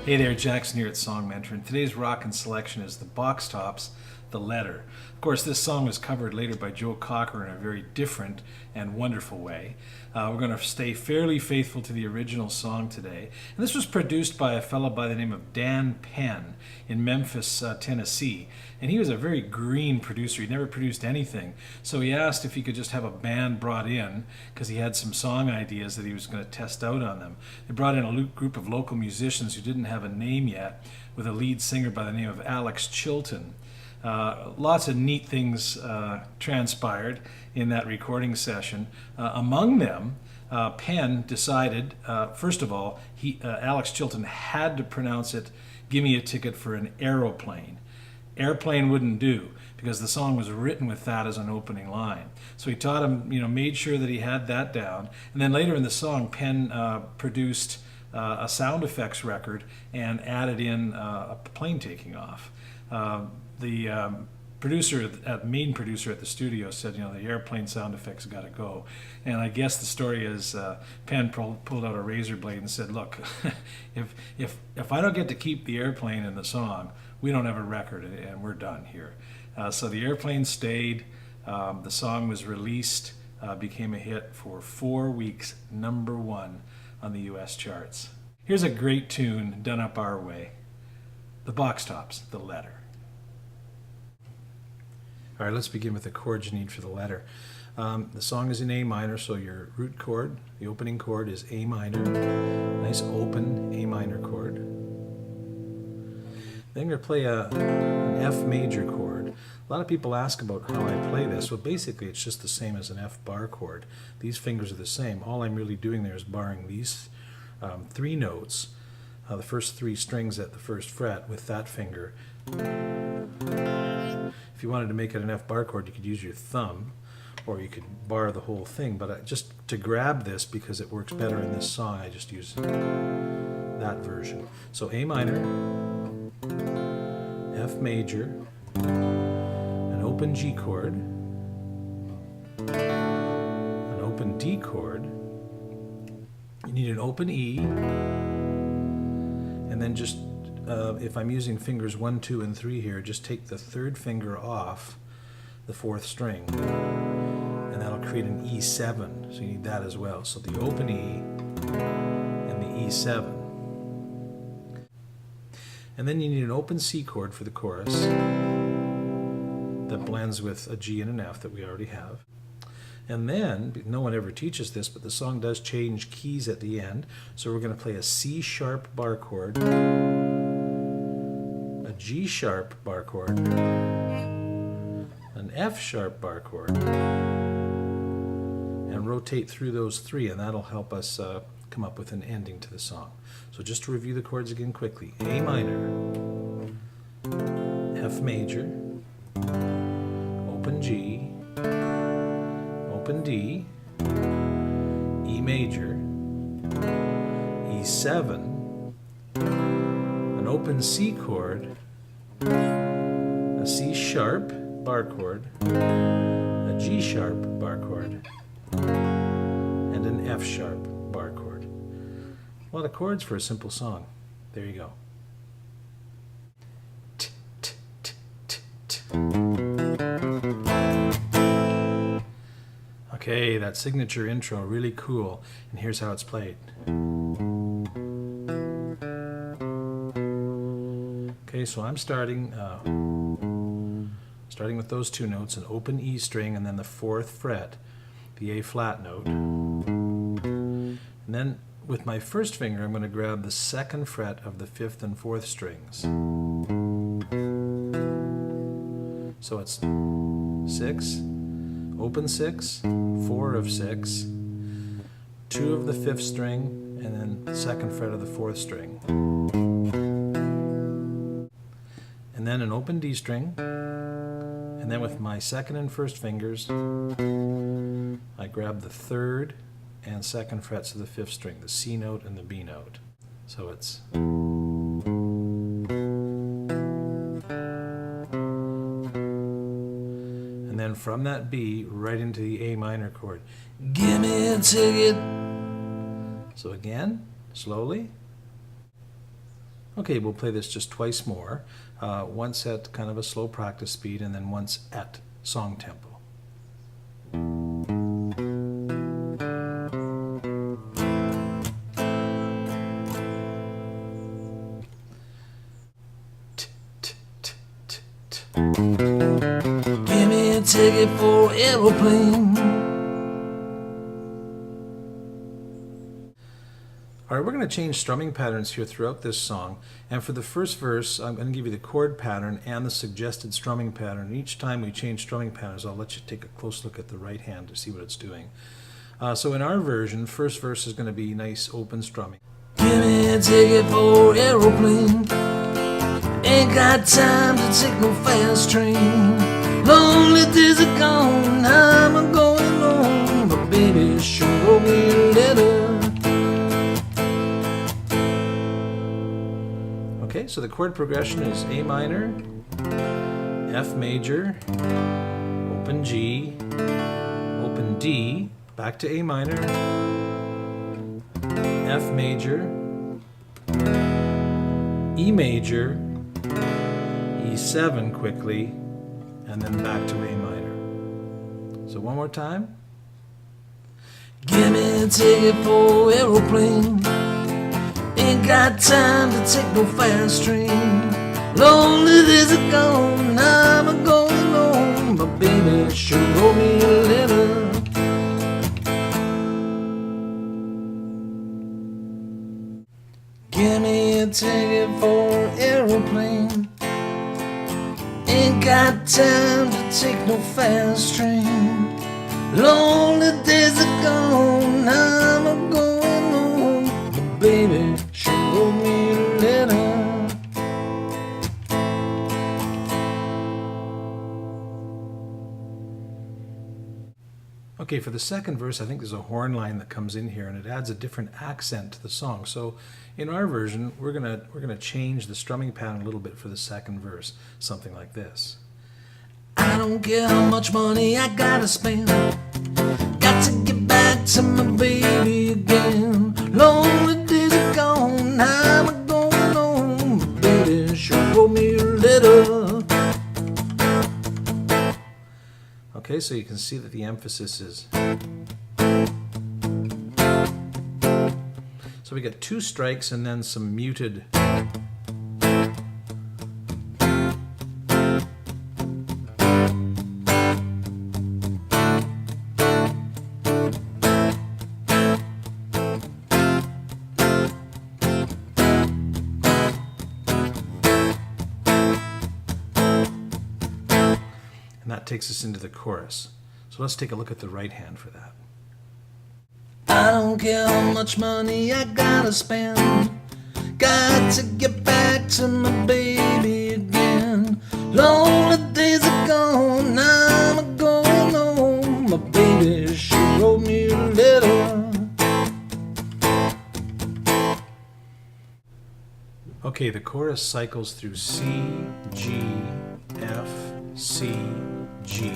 Hey there, Jackson here at Song Mentor, and today's rockin' selection is the Box Tops, The Letter. Of course, this song was covered later by Joe Cocker in a very different and wonderful way. We're going to stay fairly faithful to the original song today. And this was produced by a fellow by the name of Dan Penn in Memphis, Tennessee. And he was a very green producer. He never produced anything. So he asked if he could just have a band brought in because he had some song ideas that he was going to test out on them. They brought in a group of local musicians who didn't have a name yet, with a lead singer by the name of Alex Chilton. Lots of neat things transpired in that recording session. Among them, Penn decided, first of all, Alex Chilton had to pronounce it, "Give me a ticket for an aeroplane." Airplane wouldn't do because the song was written with that as an opening line. So he taught him, made sure that he had that down. And then later in the song, Penn produced a sound effects record and added in a plane taking off. The main producer at the studio said, the airplane sound effects got to go. And I guess the story is Penn pulled out a razor blade and said, "Look, if I don't get to keep the airplane in the song, we don't have a record and we're done here." So the airplane stayed. The song was released, became a hit for 4 weeks, #1 on the U.S. charts. Here's a great tune done up our way. The Box Tops, The Letter. All right, let's begin with the chords you need for the letter. The song is in A minor, so your root chord, the opening chord, is A minor. Nice open A minor chord. Then I'm going to play an F major chord. A lot of people ask about how I play this. Well, basically, it's just the same as an F bar chord. These fingers are the same. All I'm really doing there is barring these 3 notes, the first 3 strings at the first fret with that finger. If you wanted to make it an F bar chord, you could use your thumb, or you could bar the whole thing. But just to grab this, because it works better in this song, I just use that version. So A minor, F major, an open G chord, an open D chord, you need an open E, and then just if I'm using fingers 1, 2, and 3 here, just take the 3rd finger off the 4th string, and that'll create an E7. So you need that as well. So the open E and the E7. And then you need an open C chord for the chorus that blends with a G and an F that we already have. And then, no one ever teaches this, but the song does change keys at the end. So we're going to play a C sharp bar chord, a G sharp bar chord, an F sharp bar chord, and rotate through those 3, and that'll help us come up with an ending to the song. So just to review the chords again quickly: A minor, F major, open G, open D, E major, E7, an open C chord, a C sharp bar chord, a G sharp bar chord, and an F sharp bar chord. A lot of chords for a simple song. There you go. Okay, that signature intro, really cool. And here's how it's played. Okay, so I'm starting with those 2 notes, an open E string, and then the 4th fret, the A flat note. And then with my 1st finger, I'm going to grab the 2nd fret of the 5th and 4th strings. So it's 6, open 6, 4 of 6, 2 of the 5th string, and then the 2nd fret of the 4th string. And then an open D string, and then with my 2nd and 1st fingers, I grab the 3rd and 2nd frets of the 5th string, the C note and the B note. So it's... And then from that B, right into the A minor chord. Give me a ticket. So again, slowly. Okay, we'll play this just twice more, once at kind of a slow practice speed and then once at song tempo. Give me a ticket for aeroplane. All right, we're going to change strumming patterns here throughout this song. And for the first verse, I'm going to give you the chord pattern and the suggested strumming pattern. And each time we change strumming patterns, I'll let you take a close look at the right hand to see what it's doing. So in our version, first verse is going to be nice open strumming. Give me a ticket for aeroplane. Ain't got time to take no fast train. Lonely days are gone, I'm going home. But baby, sure wrote me a letter. Okay, so the chord progression is A minor, F major, open G, open D, back to A minor, F major, E major, E7 quickly, and then back to A minor. So one more time. Give me a ticket for aeroplane. Ain't got time to take no fast train. Lonely days are gone, I'm going home. But baby sure wrote me a letter. Give me a ticket for aeroplane. Ain't got time to take no fast train. Lonely days are gone, I'm going home. But baby she wrote me a letter. Okay, for the second verse, I think there's a horn line that comes in here, and it adds a different accent to the song. So in our version, we're gonna change the strumming pattern a little bit for the second verse, something like this. I don't care how much money I gotta spend. Got to get back to my baby again. Lonely days are gone, I'm going home. Baby, she wrote me a letter. Okay, so you can see that the emphasis is. So we got two strikes and then some muted. And that takes us into the chorus. So let's take a look at the right hand for that. I don't care how much money I gotta spend. Got to get back to my baby again. Lonely days are gone, I'm going home. My baby, she wrote me a letter. Okay, the chorus cycles through C, G, F, C, G.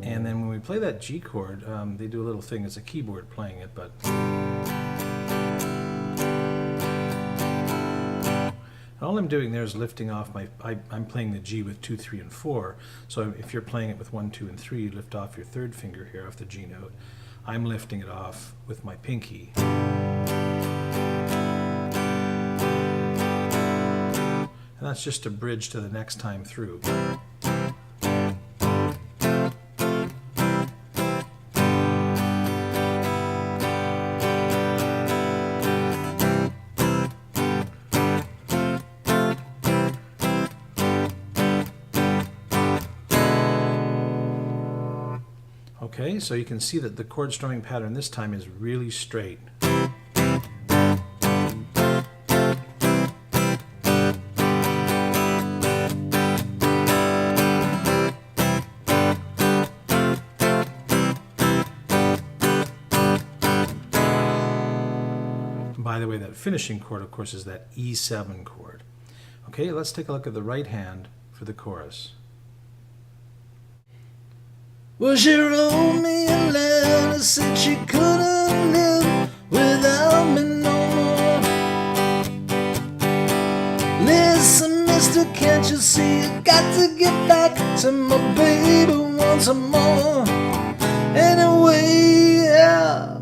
And then when we play that G chord, they do a little thing. It's a keyboard playing it, but all I'm doing there is lifting off I'm playing the G with 2, 3, and 4. So if you're playing it with 1, 2, and 3, you lift off your third finger here off the G note. I'm lifting it off with my pinky. And that's just a bridge to the next time through. Okay, so you can see that the chord strumming pattern this time is really straight. By the way, that finishing chord, of course, is that E7 chord. Okay, let's take a look at the right hand for the chorus. Well, she wrote me a letter, said she couldn't live without me no more. can't you see? I got to get back to my baby once more. Anyway, yeah.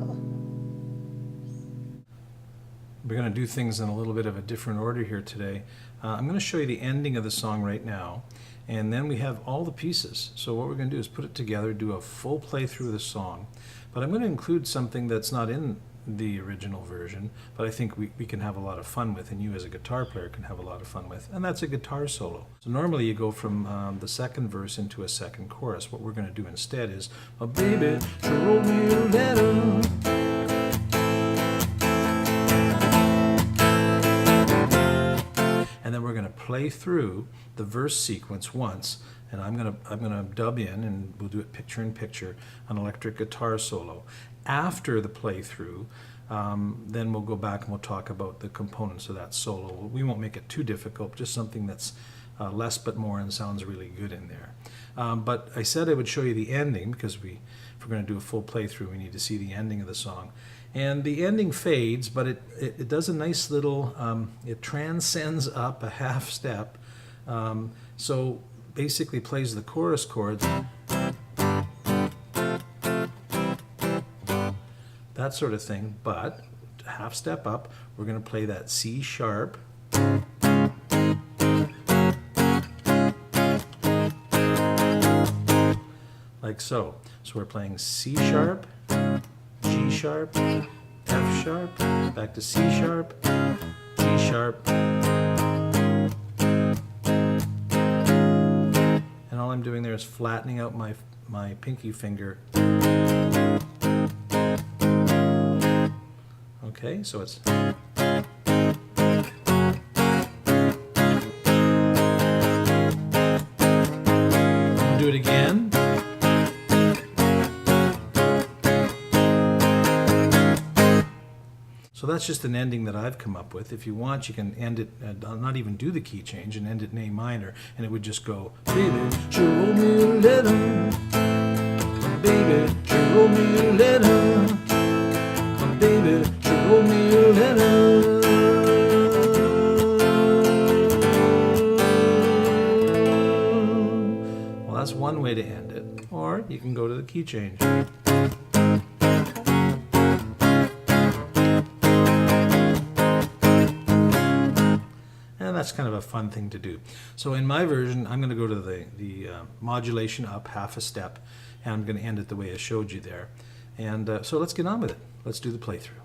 We're going to do things in a little bit of a different order here today. I'm going to show you the ending of the song right now, and then we have all the pieces. So what we're going to do is put it together, do a full playthrough of the song. But I'm going to include something that's not in the original version, but I think we can have a lot of fun with, and you as a guitar player can have a lot of fun with, and that's a guitar solo. So normally you go from the second verse into a second chorus. What we're going to do instead is, oh baby, she wrote me a letter. And then we're going to play through the verse sequence once, and I'm going to dub in, and we'll do it picture in picture, an electric guitar solo. After the playthrough, then we'll go back and we'll talk about the components of that solo. We won't make it too difficult, just something that's less but more and sounds really good in there. But I said I would show you the ending, because if we're going to do a full playthrough, we need to see the ending of the song. And the ending fades, but it does a nice little, it transcends up a half step. So basically plays the chorus chords, that sort of thing, but half step up, we're going to play that C sharp, like so. So we're playing C sharp, G sharp, F sharp, back to C sharp, G sharp, and all I'm doing there is flattening out my pinky finger. Okay, so it's we'll do it again. So that's just an ending that I've come up with. If you want, you can end it, not even do the key change, and end it in A minor, and it would just go, baby, she wrote me a letter. Baby, she wrote me a letter. Baby, she wrote me a letter. Well, that's one way to end it. Or you can go to the key change. And that's kind of a fun thing to do. So in my version, I'm going to go to the modulation up half a step, and I'm going to end it the way I showed you there. And so let's get on with it. Let's do the playthrough.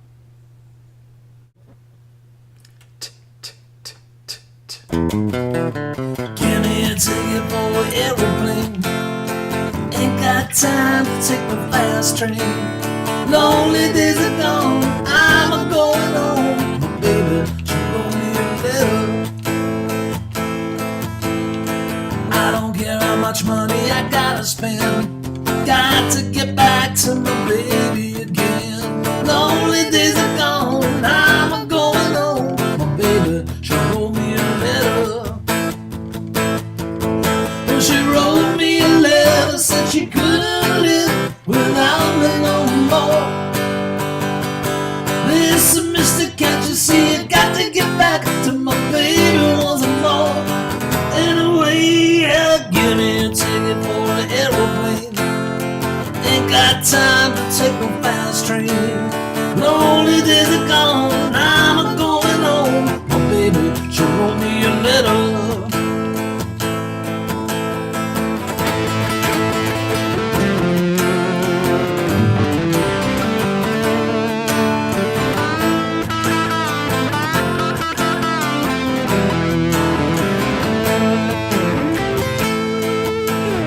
Give me a ticket for an aeroplane. Ain't got time to take the fast train. Lonely days are gone, I'm a-going home. My baby, she wrote me a letter. I don't care how much money I gotta spend, got to get back to my baby again. Lonely days are gone, I'm a-going home. My baby, she wrote me a letter. Well, she wrote me a letter, said she couldn't live without me no more. Listen, mister, can't you see? I got to get back to my baby once more. Anyway, yeah, give me a ticket for an aeroplane. Ain't got time to take no fast train. Lonely days are gone, I'm a-going home. My baby, she wrote me a letter.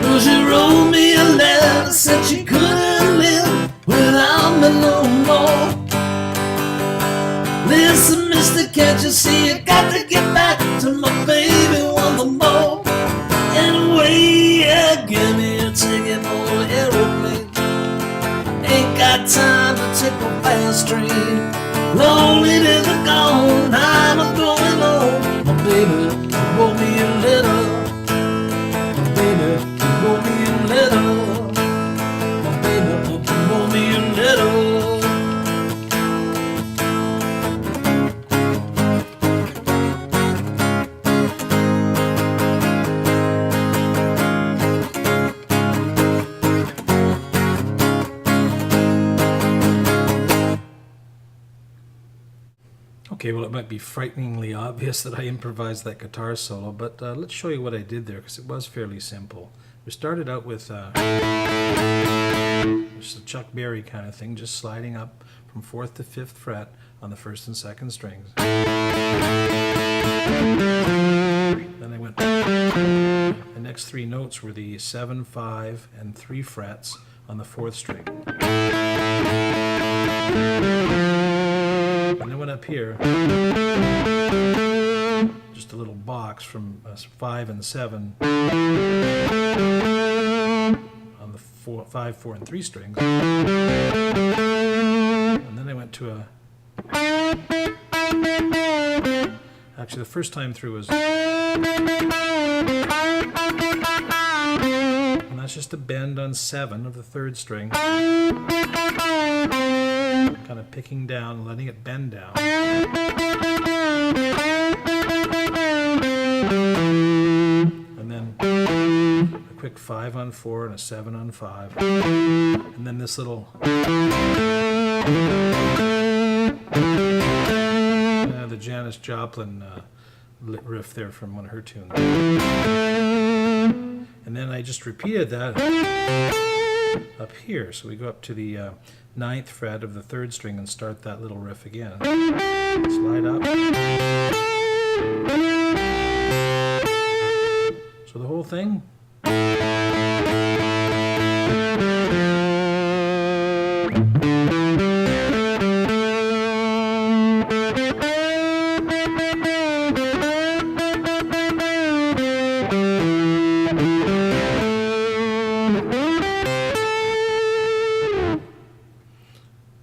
Well, she wrote me a letter, said she couldn't live without me no more. Listen, mister, can't you see? I got to get back to my baby once more. Anyway, yeah, give me a ticket for an aeroplane. Ain't got time to take no fast train. Lonely days are gone, I'm a-going home. My baby, she wrote me a letter. My baby, she wrote me a letter. My baby, she wrote me a letter. Okay, well, it might be frighteningly obvious that I improvised that guitar solo, but let's show you what I did there, because it was fairly simple. We started out with just a Chuck Berry kind of thing, just sliding up from 4th to 5th fret on the 1st and 2nd strings. Then I went, the next 3 notes were the 7, 5, and 3 frets on the 4th string. And then went up here, just a little box from 5 and 7 on the 5, 4, and 3 strings. And then I went to a... Actually, the first time through was... And that's just a bend on 7 of the 3rd string. Kind of picking down, letting it bend down. And then a quick 5 on 4 and a 7 on 5. And then this little the Janis Joplin riff there from one of her tunes. And then I just repeated that up here. So we go up to the 9th fret of the 3rd string and start that little riff again. Slide up. So the whole thing.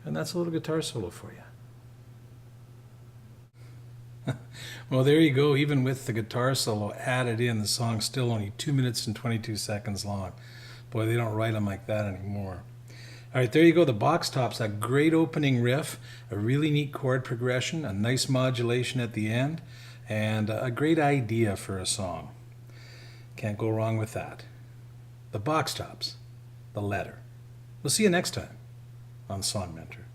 And that's a little guitar solo for you. Well, there you go. Even with the guitar solo added in, the song's still only 2 minutes and 22 seconds long. Boy, they don't write them like that anymore. All right, there you go. The Box Tops, a great opening riff, a really neat chord progression, a nice modulation at the end, and a great idea for a song. Can't go wrong with that. The Box Tops, The Letter. We'll see you next time on Song Mentor.